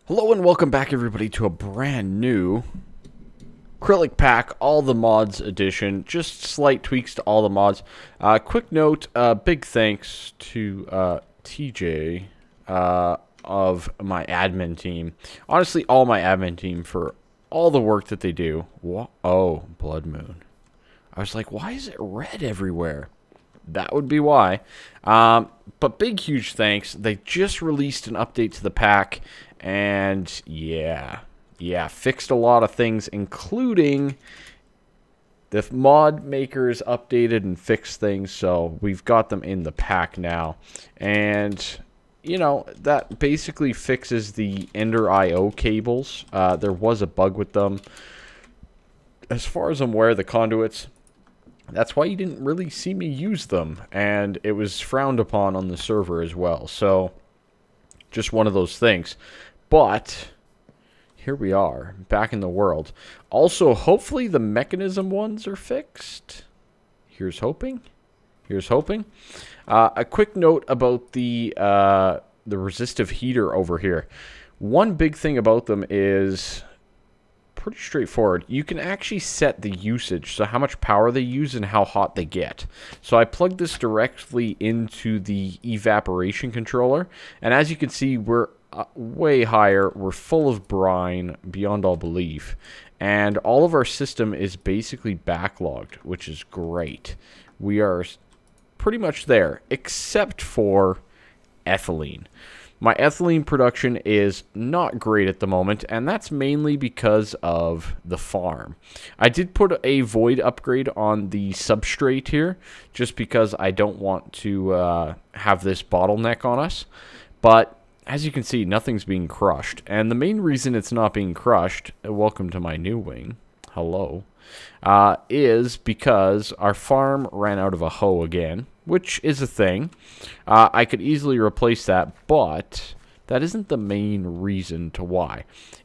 Hello and welcome back everybody to a brand new Kryllyk Pack, all the mods edition. Just slight tweaks to all the mods. Quick note, big thanks to TJ of my admin team. Honestly, all my admin team for all the work that they do. Oh, Blood Moon. I was like, why is it red everywhere? That would be why. But big, huge thanks. They just released an update to the pack. And yeah, fixed a lot of things, including the mod makers updated and fixed things. So we've got them in the pack now. And, you know, that basically fixes the Ender IO cables. There was a bug with them. As far as I'm aware, the conduits, that's why you didn't really see me use them. And it was frowned upon on the server as well. So just one of those things. But here we are, back in the world. Also, hopefully the mechanism ones are fixed. Here's hoping. Here's hoping. A quick note about the resistive heater over here. One big thing about them is pretty straightforward. You can actually set the usage, so how much power they use and how hot they get. So I plugged this directly into the evaporation controller, and as you can see, we're way higher. We're full of brine beyond all belief, and all of our system is basically backlogged, which is great. We are pretty much there, except for ethylene. My ethylene production is not great at the moment, and that's mainly because of the farm. I did put a void upgrade on the substrate here, just because I don't want to have this bottleneck on us. But as you can see, nothing's being crushed. And the main reason it's not being crushed, welcome to my new wing, hello, is because our farm ran out of a hoe again, which is a thing. I could easily replace that, but that isn't the main reason to why.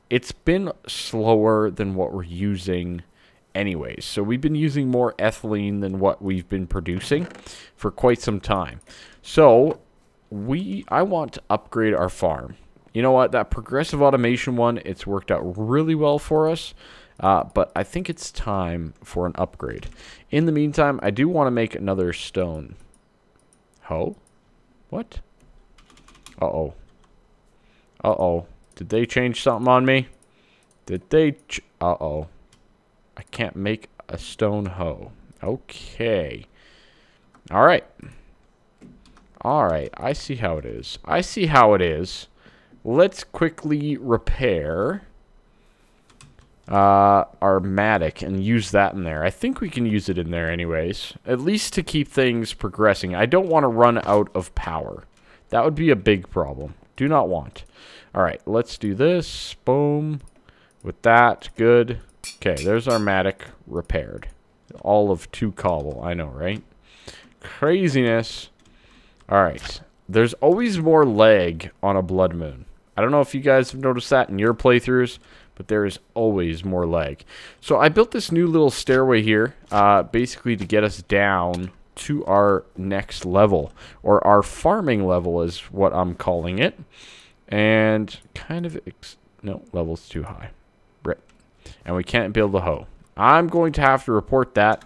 It's been slower than what we're using anyways. So we've been using more ethylene than what we've been producing for quite some time. So I want to upgrade our farm. You know what? That progressive automation one, it's worked out really well for us. But I think it's time for an upgrade. In the meantime, I do want to make another stone. Hoe? What? Uh-oh. Uh-oh. Did they change something on me? Did they... Uh-oh. I can't make a stone hoe. Okay. Alright. Alright, I see how it is. I see how it is. Let's quickly repair our mattock and use that in there. I think we can use it in there anyways, at least to keep things progressing. I don't want to run out of power. That would be a big problem. Do not want. Alright, let's do this. Boom. With that, good. Okay, there's our mattock repaired. All of 2 cobble, I know, right? Craziness. Alright, there's always more lag on a blood moon. I don't know if you guys have noticed that in your playthroughs, but there is always more lag. So I built this new little stairway here, basically to get us down to our next level, or our farming level is what I'm calling it. And kind of, no, level's too high. Rip. And we can't build a hoe. I'm going to have to report that.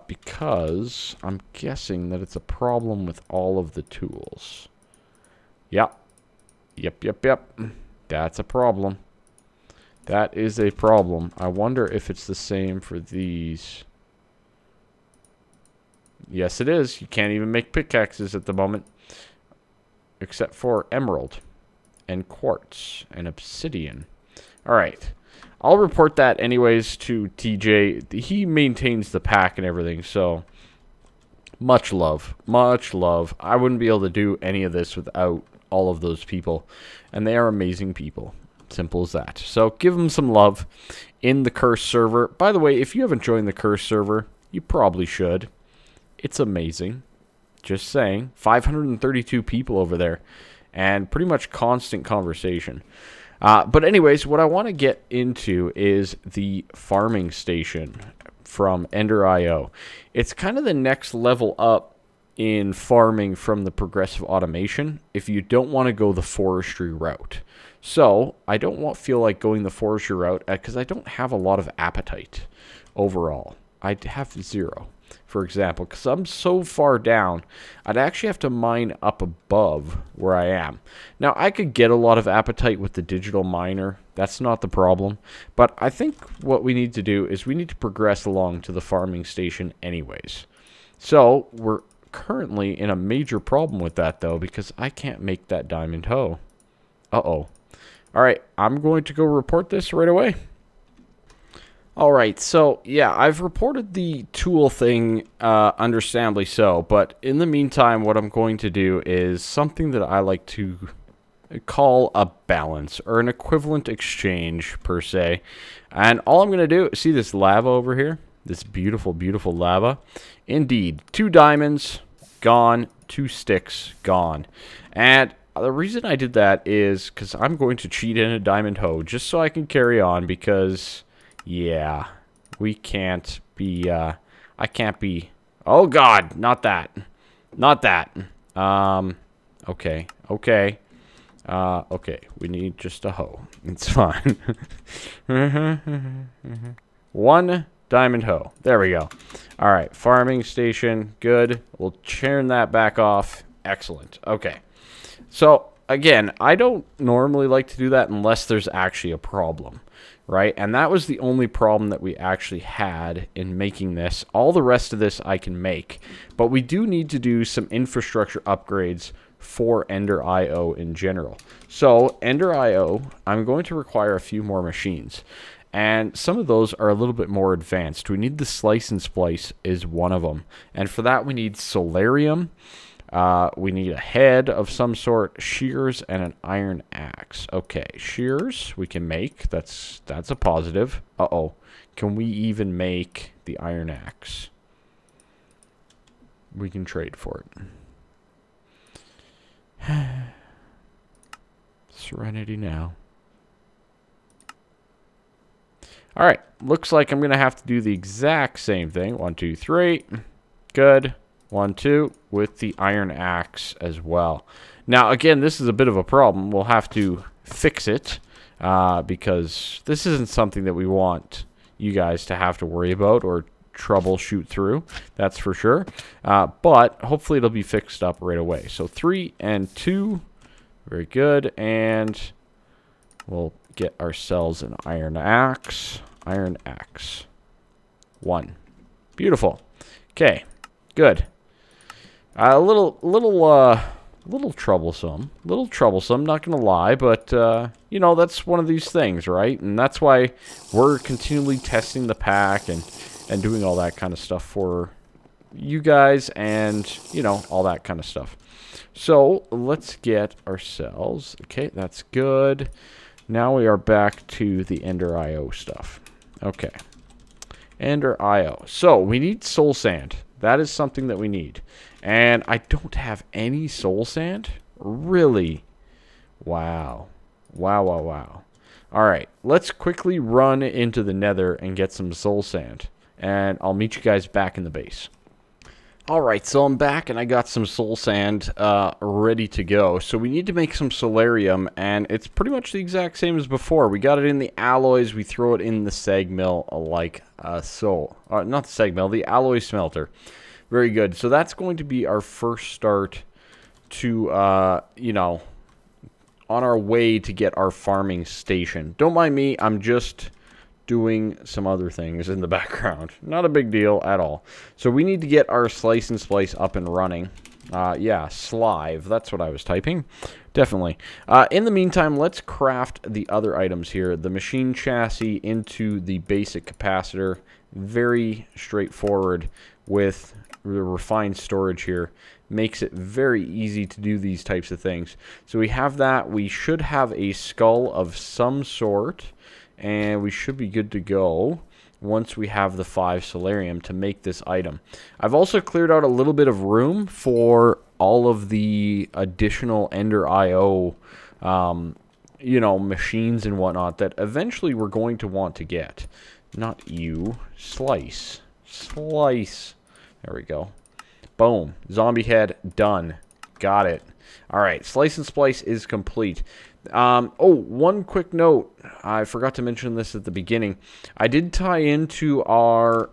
Because I'm guessing that it's a problem with all of the tools. Yep. Yep. That's a problem. That is a problem. I wonder if it's the same for these. Yes, it is. You can't even make pickaxes at the moment. Except for emerald. And quartz. And obsidian. Alright. I'll report that anyways to TJ. He maintains the pack and everything, so much love. Much love. I wouldn't be able to do any of this without all of those people, and they are amazing people. Simple as that. So give them some love in the Curse server. By the way, if you haven't joined the Curse server, you probably should. It's amazing. Just saying. 532 people over there, and pretty much constant conversation. But anyways, what I want to get into is the farming station from Ender IO. It's kind of the next level up in farming from the progressive automation if you don't want to go the forestry route. So I don't feel like going the forestry route because I don't have a lot of appetite overall. I have 0, for example, because I'm so far down. I'd actually have to mine up above where I am. Now, I could get a lot of appetite with the digital miner. That's not the problem. But I think what we need to do is we need to progress along to the farming station anyways. So we're currently in a major problem with that, though, because I can't make that diamond hoe. Uh-oh. All right, I'm going to go report this right away. All right, so yeah, I've reported the tool thing, understandably so, but in the meantime, what I'm going to do is something that I like to call a balance, or an equivalent exchange, per se. And all I'm going to do, see this lava over here? This beautiful, beautiful lava? Indeed, 2 diamonds, gone, 2 sticks, gone. And the reason I did that is because I'm going to cheat in a diamond hoe, just so I can carry on, because... yeah, we can't be, I can't be, oh god, not that, not that, okay, okay, okay, we need just a hoe, it's fine. 1 diamond hoe, there we go. Alright, farming station, good, we'll turn that back off, excellent, okay. So, again, I don't normally like to do that unless there's actually a problem. Right, and that was the only problem that we actually had in making this. All the rest of this I can make, but we do need to do some infrastructure upgrades for Ender IO in general. So Ender IO, I'm going to require a few more machines, and some of those are a little bit more advanced. We need the slice and splice is one of them, and for that we need solarium. We need a head of some sort, shears, and an iron axe. Okay, shears we can make. That's a positive. Uh-oh. Can we even make the iron axe? We can trade for it. Serenity now. Alright, looks like I'm going to have to do the exact same thing. 1, 2, 3. Good. 1, 2, with the iron axe as well. Now, again, this is a bit of a problem. We'll have to fix it because this isn't something that we want you guys to have to worry about or troubleshoot through. That's for sure. But hopefully it'll be fixed up right away. So 3 and 2. Very good. And we'll get ourselves an iron axe. Iron axe. 1. Beautiful. Okay. Good. A little troublesome. Not gonna lie, but you know, that's one of these things, right? And that's why we're continually testing the pack and doing all that kind of stuff for you guys, and you know, all that kind of stuff. So let's get ourselves. Okay, that's good. Now we are back to the Ender IO stuff. Okay, Ender IO. So we need soul sand. That is something that we need. And I don't have any soul sand? Really? Wow. Wow, wow, wow. Alright, let's quickly run into the nether and get some soul sand. And I'll meet you guys back in the base. Alright, so I'm back and I got some soul sand ready to go. So we need to make some solarium, and it's pretty much the exact same as before. We got it in the alloys, we throw it in the sag mill like so. Not the sag mill, the alloy smelter. Very good. So that's going to be our first start to, you know, on our way to get our farming station. Don't mind me, I'm just doing some other things in the background. Not a big deal at all. So we need to get our slice and splice up and running. Yeah, slive. That's what I was typing. Definitely. In the meantime, let's craft the other items here. The machine chassis into the basic capacitor. Very straightforward with the refined storage here. Makes it very easy to do these types of things. So we have that. We should have a skull of some sort, and we should be good to go once we have the 5 solarium to make this item. I've also cleared out a little bit of room for all of the additional Ender IO you know, machines and whatnot that eventually we're going to want to get. Not you. Slice. Slice. There we go. Boom. Zombie head, done. Got it. Alright, slice and splice is complete. Oh, one quick note. I forgot to mention this at the beginning. I did tie into our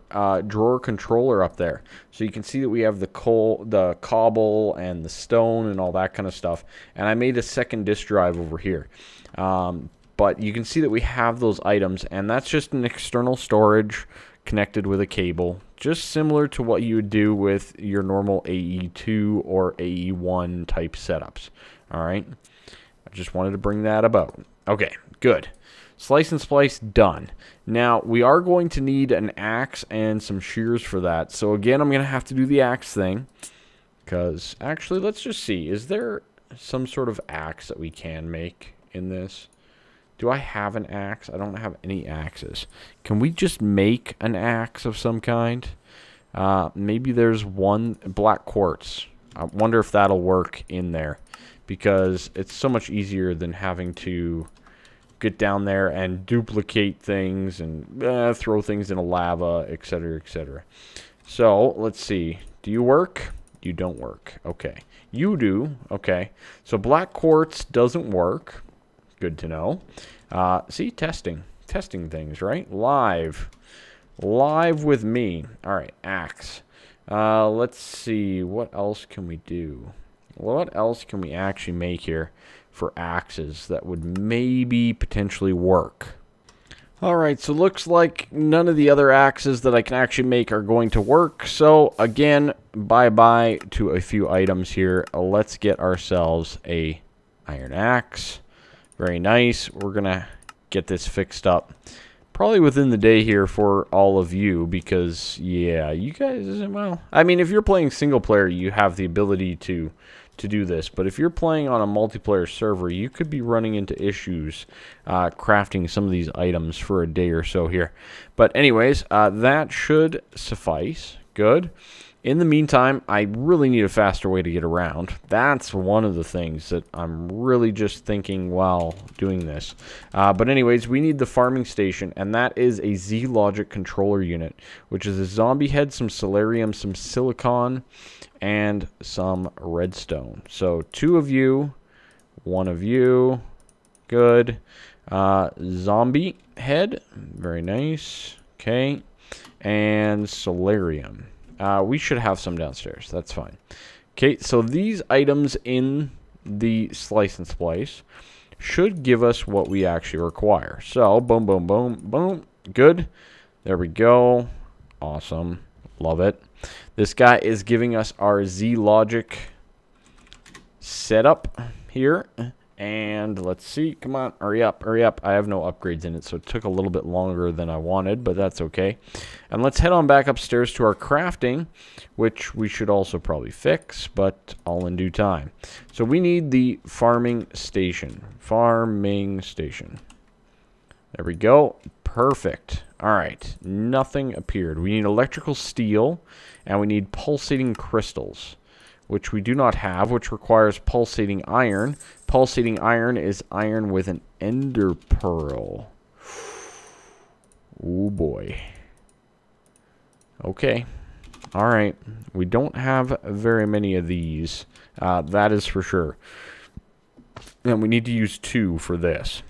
drawer controller up there. So you can see that we have the coal, the cobble, and the stone, and all that kind of stuff. And I made a second disk drive over here. But you can see that we have those items, and that's just an external storage connected with a cable, just similar to what you would do with your normal AE2 or AE1 type setups. Alright, I just wanted to bring that about. Okay, good. Slice and splice done. Now, we are going to need an axe and some shears for that. So again, I'm going to have to do the axe thing. Because, actually, let's just see. Is there some sort of axe that we can make in this? Do I have an axe? I don't have any axes. Can we just make an axe of some kind? Maybe there's one black quartz. I wonder if that'll work in there. Because it's so much easier than having to get down there and duplicate things and throw things in a lava, etc., etc. So, let's see. Do you work? You don't work. Okay. You do. Okay. So, black quartz doesn't work. Good to know. See, testing things, right? Live with me. All right, axe. Let's see, what else can we do? What else can we actually make here for axes that would maybe potentially work? All right, so looks like none of the other axes that I can actually make are going to work. So again, bye-bye to a few items here. Let's get ourselves a iron axe. Very nice. We're going to get this fixed up probably within the day here for all of you because, yeah, you guys, well, I mean, if you're playing single player, you have the ability to do this. But if you're playing on a multiplayer server, you could be running into issues crafting some of these items for a day or so here. But anyways, that should suffice. Good. In the meantime, I really need a faster way to get around. That's one of the things that I'm really just thinking while doing this. But anyways, we need the farming station, and that is a Z-Logic controller unit, which is a zombie head, some solarium, some silicon, and some redstone. So 2 of you, 1 of you, good. Zombie head, very nice, okay, and solarium. We should have some downstairs. That's fine. Okay, so these items in the slice and splice should give us what we actually require. So, boom, boom, boom, boom. Good. There we go. Awesome. Love it. This guy is giving us our Z-Logic setup here. And let's see. Come on. Hurry up. Hurry up. I have no upgrades in it, so it took a little bit longer than I wanted, but that's okay. And let's head on back upstairs to our crafting, which we should also probably fix, but all in due time. So we need the farming station. Farming station. There we go. Perfect. All right. Nothing appeared. We need electrical steel, and we need pulsating crystals, which we do not have, which requires pulsating iron. Pulsating iron is iron with an ender pearl. Oh boy. Okay. Alright. We don't have very many of these. That is for sure. And we need to use 2 for this.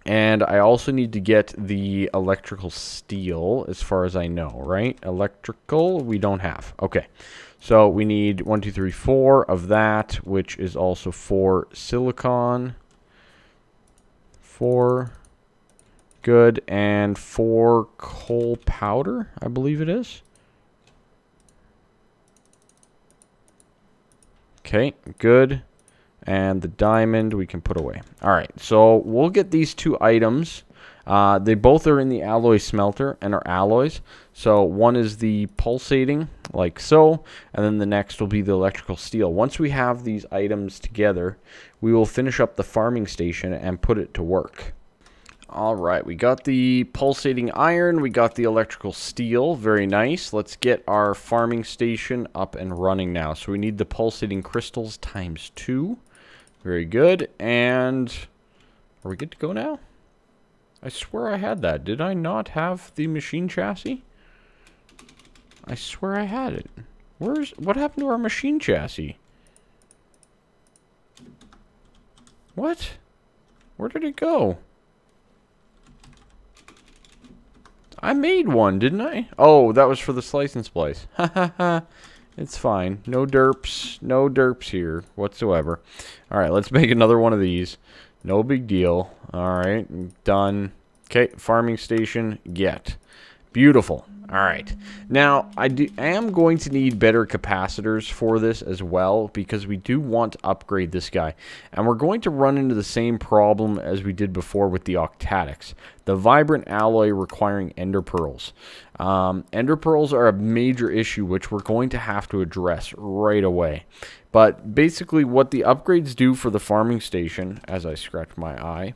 And I also need to get the electrical steel, as far as I know, right? Electrical, we don't have. Okay. So we need 1, 2, 3, 4 of that, which is also 4 silicon. 4. Good. And 4 coal powder, I believe it is. Okay, good. And the diamond we can put away. Alright, so we'll get these 2 items. They both are in the alloy smelter and are alloys. So one is the pulsating, like so, and then the next will be the electrical steel. Once we have these items together, we will finish up the farming station and put it to work. Alright, we got the pulsating iron, we got the electrical steel, very nice. Let's get our farming station up and running now. So we need the pulsating crystals times 2. Very good, and are we good to go now? I swear I had that. Did I not have the machine chassis? I swear I had it. What happened to our machine chassis? What? Where did it go? I made one, didn't I? Oh, that was for the slice and splice. Ha ha ha. It's fine. No derps. No derps here whatsoever. Alright, let's make another one of these. No big deal. Alright, done. Okay, farming station, get. Beautiful. Alright. Now, I am going to need better capacitors for this as well, because we do want to upgrade this guy. And we're going to run into the same problem as we did before with the octatics. The vibrant alloy requiring ender pearls. Ender pearls are a major issue, which we're going to have to address right away. But basically what the upgrades do for the farming station, as I scratch my eye,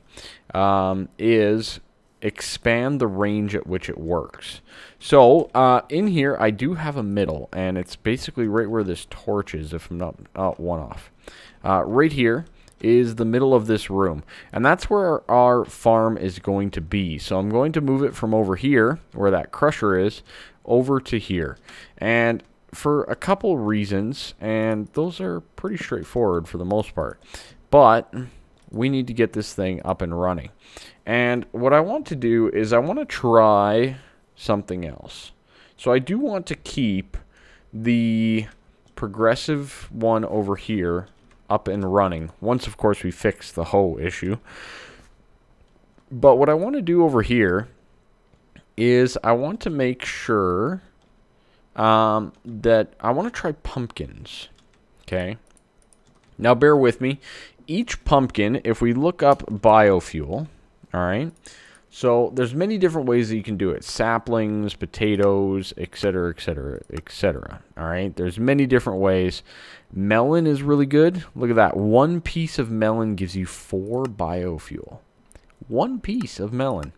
is expand the range at which it works. So in here I do have a middle, and it's basically right where this torch is, if I'm not one off. Right here is the middle of this room, and that's where our farm is going to be. So I'm going to move it from over here where that crusher is over to here, and for a couple reasons, and those are pretty straightforward for the most part, but we need to get this thing up and running. And what I want to do is I want to try something else. So I do want to keep the progressive one over here up and running, once of course we fix the hoe issue. But what I want to do over here is I want to make sure that I want to try pumpkins. Okay. Now bear with me. Each pumpkin, if we look up biofuel, alright, so there's many different ways that you can do it. Saplings, potatoes, etc., etc., etc. Alright, there's many different ways. Melon is really good. Look at that. One piece of melon gives you 4 biofuel. One piece of melon.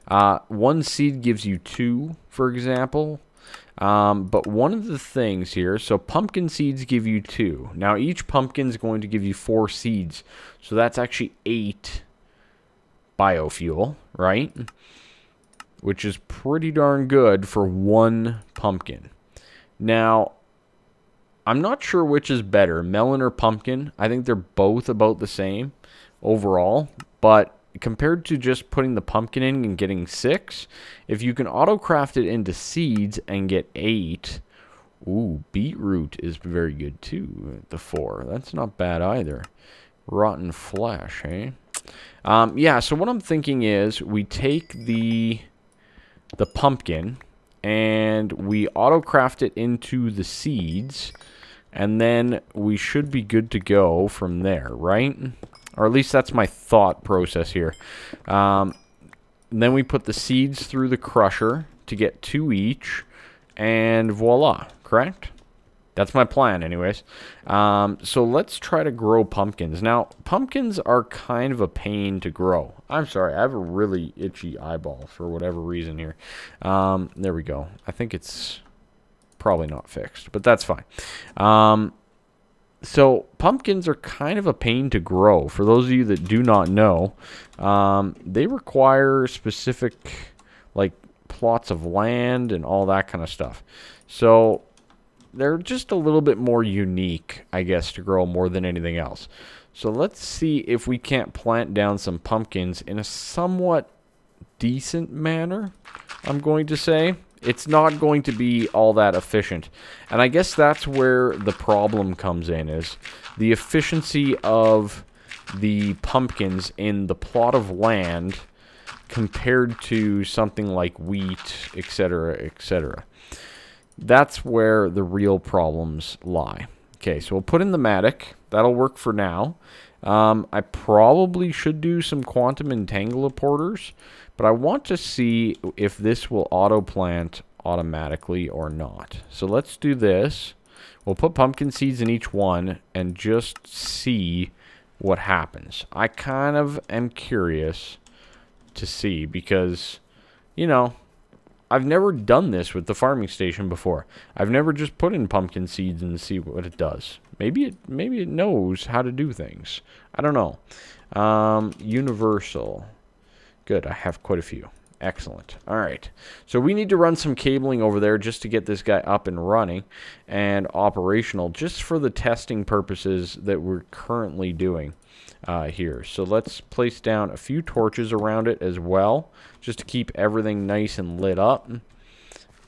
One seed gives you 2, for example. But one of the things here, so pumpkin seeds give you 2. Now each pumpkin is going to give you 4 seeds. So that's actually 8 biofuel, right? Which is pretty darn good for one pumpkin. Now, I'm not sure which is better, melon or pumpkin. I think they're both about the same overall, but compared to just putting the pumpkin in and getting 6, if you can auto-craft it into seeds and get 8, ooh, beetroot is very good too, the 4. That's not bad either. Rotten flesh, eh? Yeah, so what I'm thinking is we take the pumpkin and we auto-craft it into the seeds, and then we should be good to go from there, right? Or at least that's my thought process here. Then we put the seeds through the crusher to get 2 each, and voila, correct? That's my plan anyways. So let's try to grow pumpkins. Now, pumpkins are kind of a pain to grow. I'm sorry, I have a really itchy eyeball for whatever reason here. There we go. I think it's probably not fixed, but that's fine. So pumpkins are kind of a pain to grow. For those of you that do not know, they require specific like plots of land and all that kind of stuff. So they're just a little bit more unique, I guess, to grow more than anything else. So let's see if we can't plant down some pumpkins in a somewhat decent manner, I'm going to say. It's not going to be all that efficient. And I guess that's where the problem comes in, is the efficiency of the pumpkins in the plot of land compared to something like wheat, etc., etc. That's where the real problems lie. Okay, so we'll put in the Matic. That'll work for now. I probably should do some quantum entangler-porters, but I want to see if this will auto-plant automatically or not. So let's do this. We'll put pumpkin seeds in each one and just see what happens. I kind of am curious to see because, you know, I've never done this with the farming station before. I've never just put in pumpkin seeds and see what it does. Maybe it knows how to do things. I don't know. Universal. Good, I have quite a few. Excellent. All right. So we need to run some cabling over there just to get this guy up and running and operational, just for the testing purposes that we're currently doing here. So let's place down a few torches around it as well, just to keep everything nice and lit up.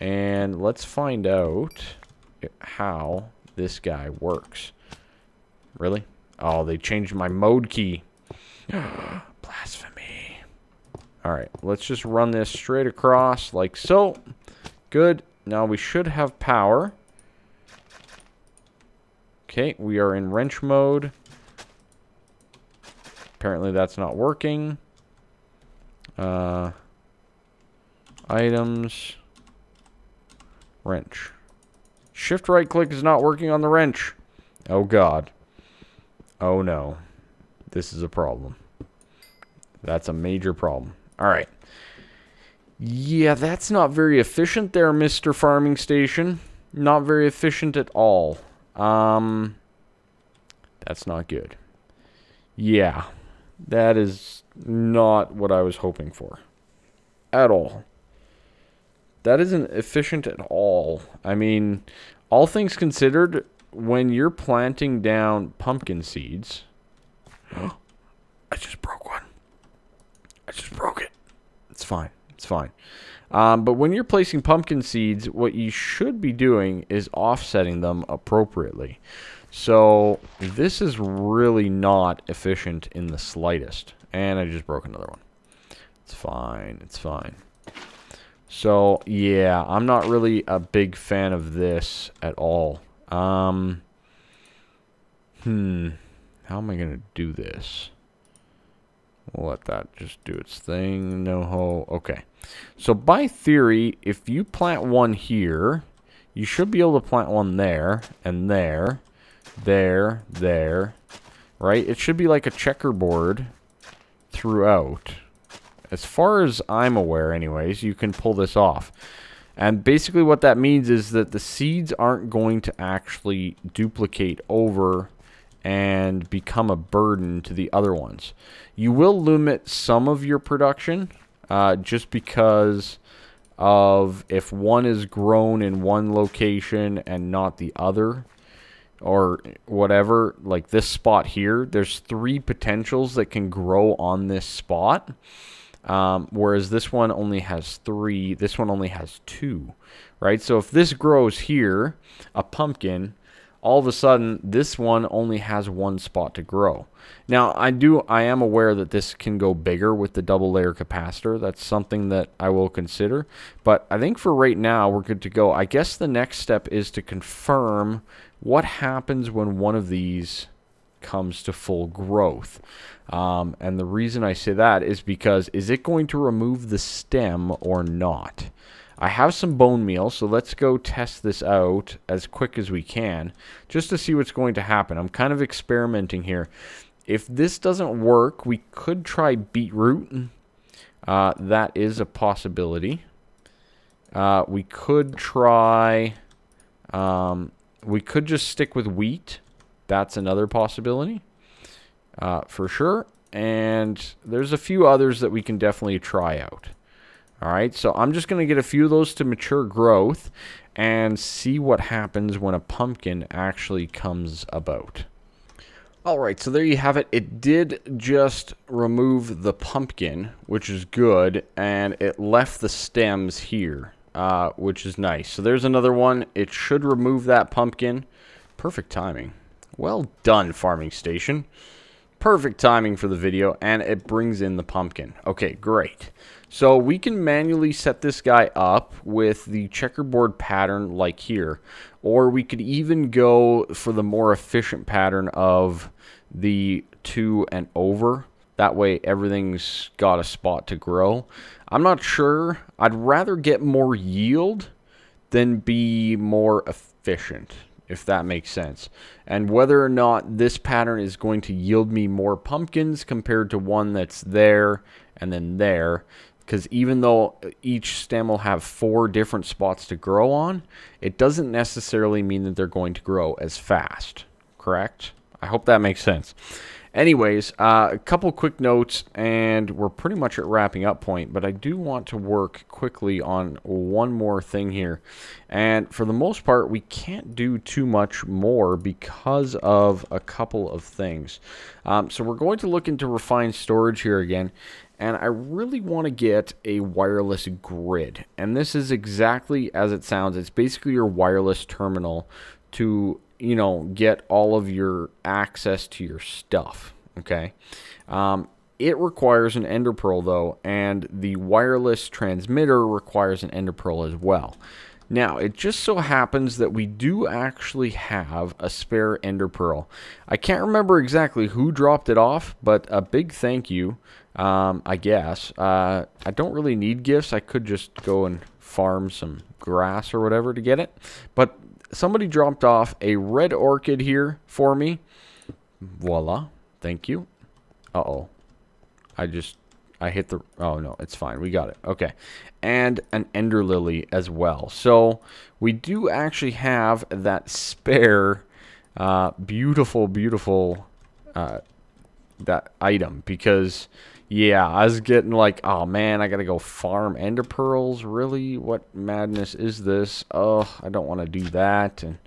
And let's find out how this guy works. Really? Oh, they changed my mode key. Blasphemy. Alright, let's just run this straight across like so. Good. Now we should have power. Okay, we are in wrench mode. Apparently that's not working. Items. Wrench. Shift right click is not working on the wrench. Oh god. Oh no. This is a problem. That's a major problem. Alright. Yeah, that's not very efficient there, Mr. Farming Station. Not very efficient at all. That's not good. Yeah. That is not what I was hoping for. At all. That isn't efficient at all. I mean, all things considered, when you're planting down pumpkin seeds... I just broke one. I just broke it. It's fine. It's fine. But when you're placing pumpkin seeds, what you should be doing is offsetting them appropriately. So this is really not efficient in the slightest. And I just broke another one. It's fine. It's fine. So, yeah, I'm not really a big fan of this at all. How am I going to do this? We'll let that just do its thing. No ho. Okay. So, by theory, if you plant one here, you should be able to plant one there, and there, there, right? It should be like a checkerboard throughout. As far as I'm aware, anyways, you can pull this off. And basically what that means is that the seeds aren't going to actually duplicate over and become a burden to the other ones. You will limit some of your production just because of if one is grown in one location and not the other, or whatever. Like this spot here, there's 3 potentials that can grow on this spot. Whereas this one only has 3, this one only has 2, right? So if this grows here, a pumpkin, all of a sudden this one only has 1 spot to grow. Now I am aware that this can go bigger with the double layer capacitor. That's something that I will consider, but I think for right now we're good to go. I guess the next step is to confirm what happens when one of these comes to full growth. And the reason I say that is because, is it going to remove the stem or not? I have some bone meal, so let's go test this out as quick as we can, just to see what's going to happen. I'm kind of experimenting here. If this doesn't work, we could try beetroot. That is a possibility. We could try... we could just stick with wheat. That's another possibility. For sure. And there's a few others that we can definitely try out. Alright, so I'm just going to get a few of those to mature growth and see what happens when a pumpkin actually comes about. Alright, so there you have it. It did just remove the pumpkin, which is good, and it left the stems here, which is nice. So there's another one. It should remove that pumpkin. Perfect timing. Well done, Farming Station. Perfect timing for the video, and it brings in the pumpkin. Okay, great. So we can manually set this guy up with the checkerboard pattern like here, or we could even go for the more efficient pattern of the 2 and over. That way everything's got a spot to grow. I'm not sure. I'd rather get more yield than be more efficient, if that makes sense. And whether or not this pattern is going to yield me more pumpkins compared to one that's there and then there, because even though each stem will have 4 different spots to grow on, it doesn't necessarily mean that they're going to grow as fast, correct? I hope that makes sense. Anyways, a couple quick notes, and we're pretty much at wrapping up point, but I do want to work quickly on one more thing here. And for the most part, we can't do too much more because of a couple of things. So we're going to look into refined storage here again, and I really want to get a wireless grid. And this is exactly as it sounds. It's basically your wireless terminal to, you know, get all of your access to your stuff, okay? It requires an ender pearl, though, and the wireless transmitter requires an ender pearl as well. Now, it just so happens that we do actually have a spare ender pearl. I can't remember exactly who dropped it off, but a big thank you, I guess. I don't really need gifts. I could just go and farm some grass or whatever to get it, but somebody dropped off a red orchid here for me. Voila. Thank you. Uh-oh. I hit the... Oh, no. It's fine. We got it. Okay. And an ender lily as well. So we do actually have that spare beautiful, beautiful that item. Because, yeah, I was getting like, oh, man, I got to go farm ender pearls. Really? What madness is this? Oh, I don't want to do that. And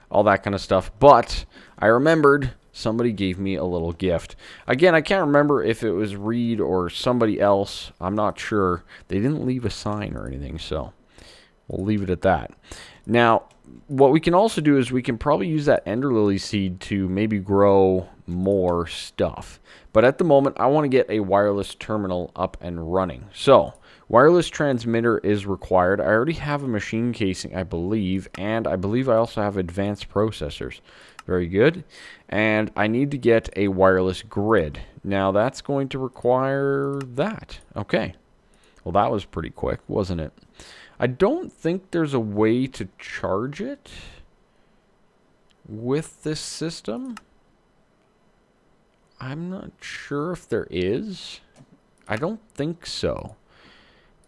all that kind of stuff. But I remembered... somebody gave me a little gift. Again, I can't remember if it was Reed or somebody else. I'm not sure. They didn't leave a sign or anything, so we'll leave it at that. Now, what we can also do is we can probably use that ender lily seed to maybe grow more stuff. But at the moment, I want to get a wireless terminal up and running. So, wireless transmitter is required. I already have a machine casing, I believe, and I believe I also have advanced processors. Very good. And I need to get a wireless grid. Now, that's going to require that. Okay. Well, that was pretty quick, wasn't it? I don't think there's a way to charge it with this system. I'm not sure if there is. I don't think so.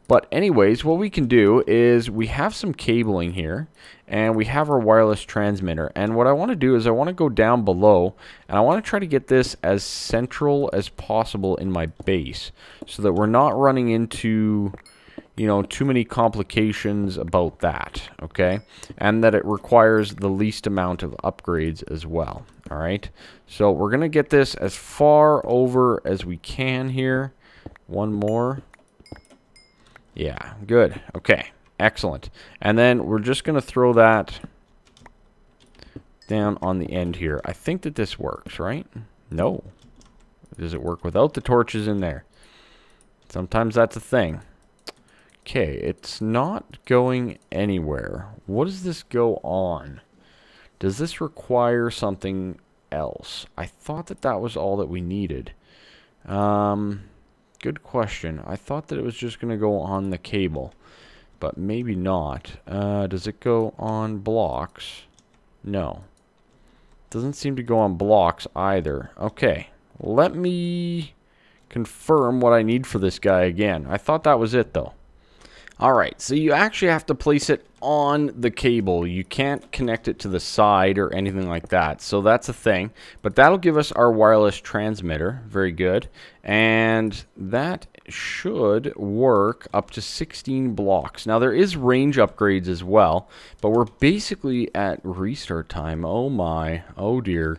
But anyways, what we can do is we have some cabling here, and we have our wireless transmitter. And what I want to do is I want to go down below, and I want to try to get this as central as possible in my base, so that we're not running into, you know, too many complications about that, okay? And that it requires the least amount of upgrades as well, all right? So we're going to get this as far over as we can here. One more. Yeah, good. Okay, excellent. And then we're just going to throw that down on the end here. I think that this works, right? No. Does it work without the torches in there? Sometimes that's a thing. Okay, it's not going anywhere. What does this go on? Does this require something else? I thought that that was all that we needed. Good question. I thought that it was just going to go on the cable, but maybe not. Does it go on blocks? No. Doesn't seem to go on blocks either. Okay, let me confirm what I need for this guy again. I thought that was it, though. Alright, so you actually have to place it on the cable. You can't connect it to the side or anything like that. So that's a thing. But that'll give us our wireless transmitter. Very good. And that should work up to 16 blocks. Now there is range upgrades as well. But we're basically at restart time. Oh my. Oh dear.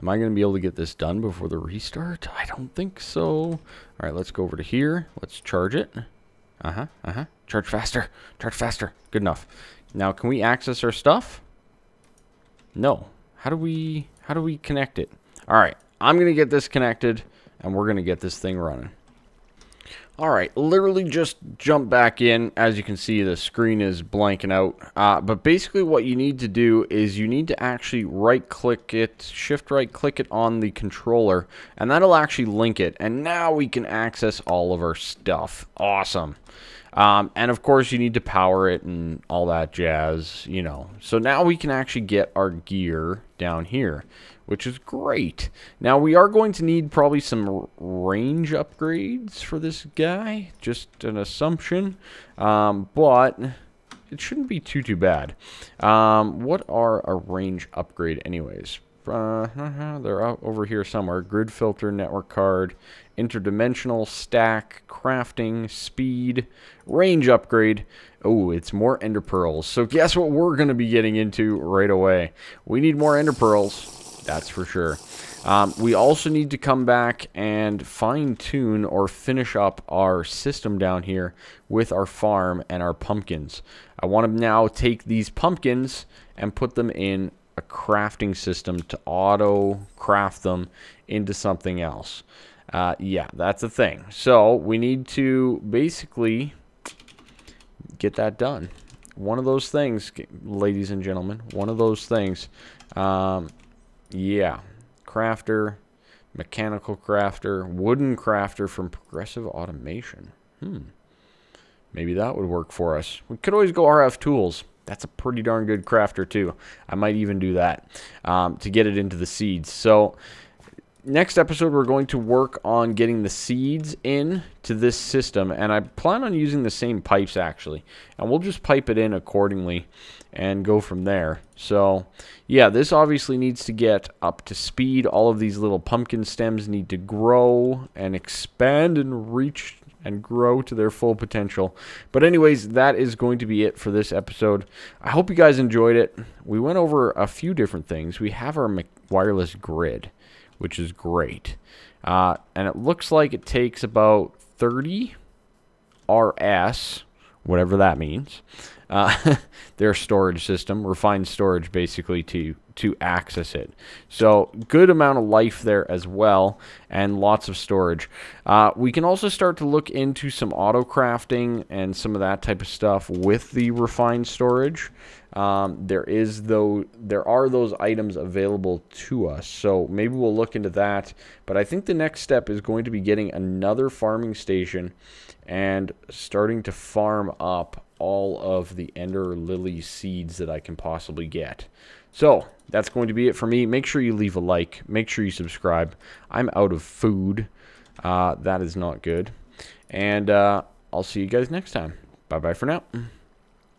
Am I going to be able to get this done before the restart? I don't think so. Alright, let's go over to here. Let's charge it. Charge faster. Charge faster. Good enough. Now, can we access our stuff? No. How do we connect it? All right. I'm going to get this connected, and we're going to get this thing running. All right. Literally just jump back in. As you can see, the screen is blanking out. But basically what you need to do is you need to actually right-click it, shift right-click it on the controller, and that'll actually link it. And now we can access all of our stuff. Awesome. And of course you need to power it and all that jazz, you know. So now we can actually get our gear down here, which is great. Now we are going to need probably some range upgrades for this guy, just an assumption, but it shouldn't be too bad. What are a range upgrade anyways? They're out over here somewhere. Grid filter, network card, interdimensional, stack, crafting, speed, range upgrade. Oh, it's more ender pearls. So guess what we're going to be getting into right away? We need more ender pearls. That's for sure. We also need to come back and fine-tune or finish up our system down here with our farm and our pumpkins. I want to now take these pumpkins and put them in a crafting system to auto-craft them into something else. Yeah, that's the thing. So we need to basically get that done. One of those things, ladies and gentlemen, one of those things. Yeah. Crafter, mechanical crafter, wooden crafter from Progressive Automation. Maybe that would work for us. We could always go RF Tools. That's a pretty darn good crafter too. I might even do that to get it into the seeds. So next episode we're going to work on getting the seeds in to this system, and I plan on using the same pipes actually, and we'll just pipe it in accordingly and go from there. So yeah, this obviously needs to get up to speed. All of these little pumpkin stems need to grow and expand and reach and grow to their full potential. But anyways, that is going to be it for this episode. I hope you guys enjoyed it. We went over a few different things. We have our wireless grid, which is great. And it looks like it takes about 30 RS, whatever that means, their storage system, refined storage basically to access it. So good amount of life there as well, and lots of storage. We can also start to look into some auto crafting and some of that type of stuff with the refined storage. There are those items available to us, so maybe we'll look into that. But I think the next step is going to be getting another farming station and starting to farm up all of the ender lily seeds that I can possibly get. So that's going to be it for me. Make sure you leave a like, make sure you subscribe. I'm out of food. That is not good. And I'll see you guys next time. Bye bye for now.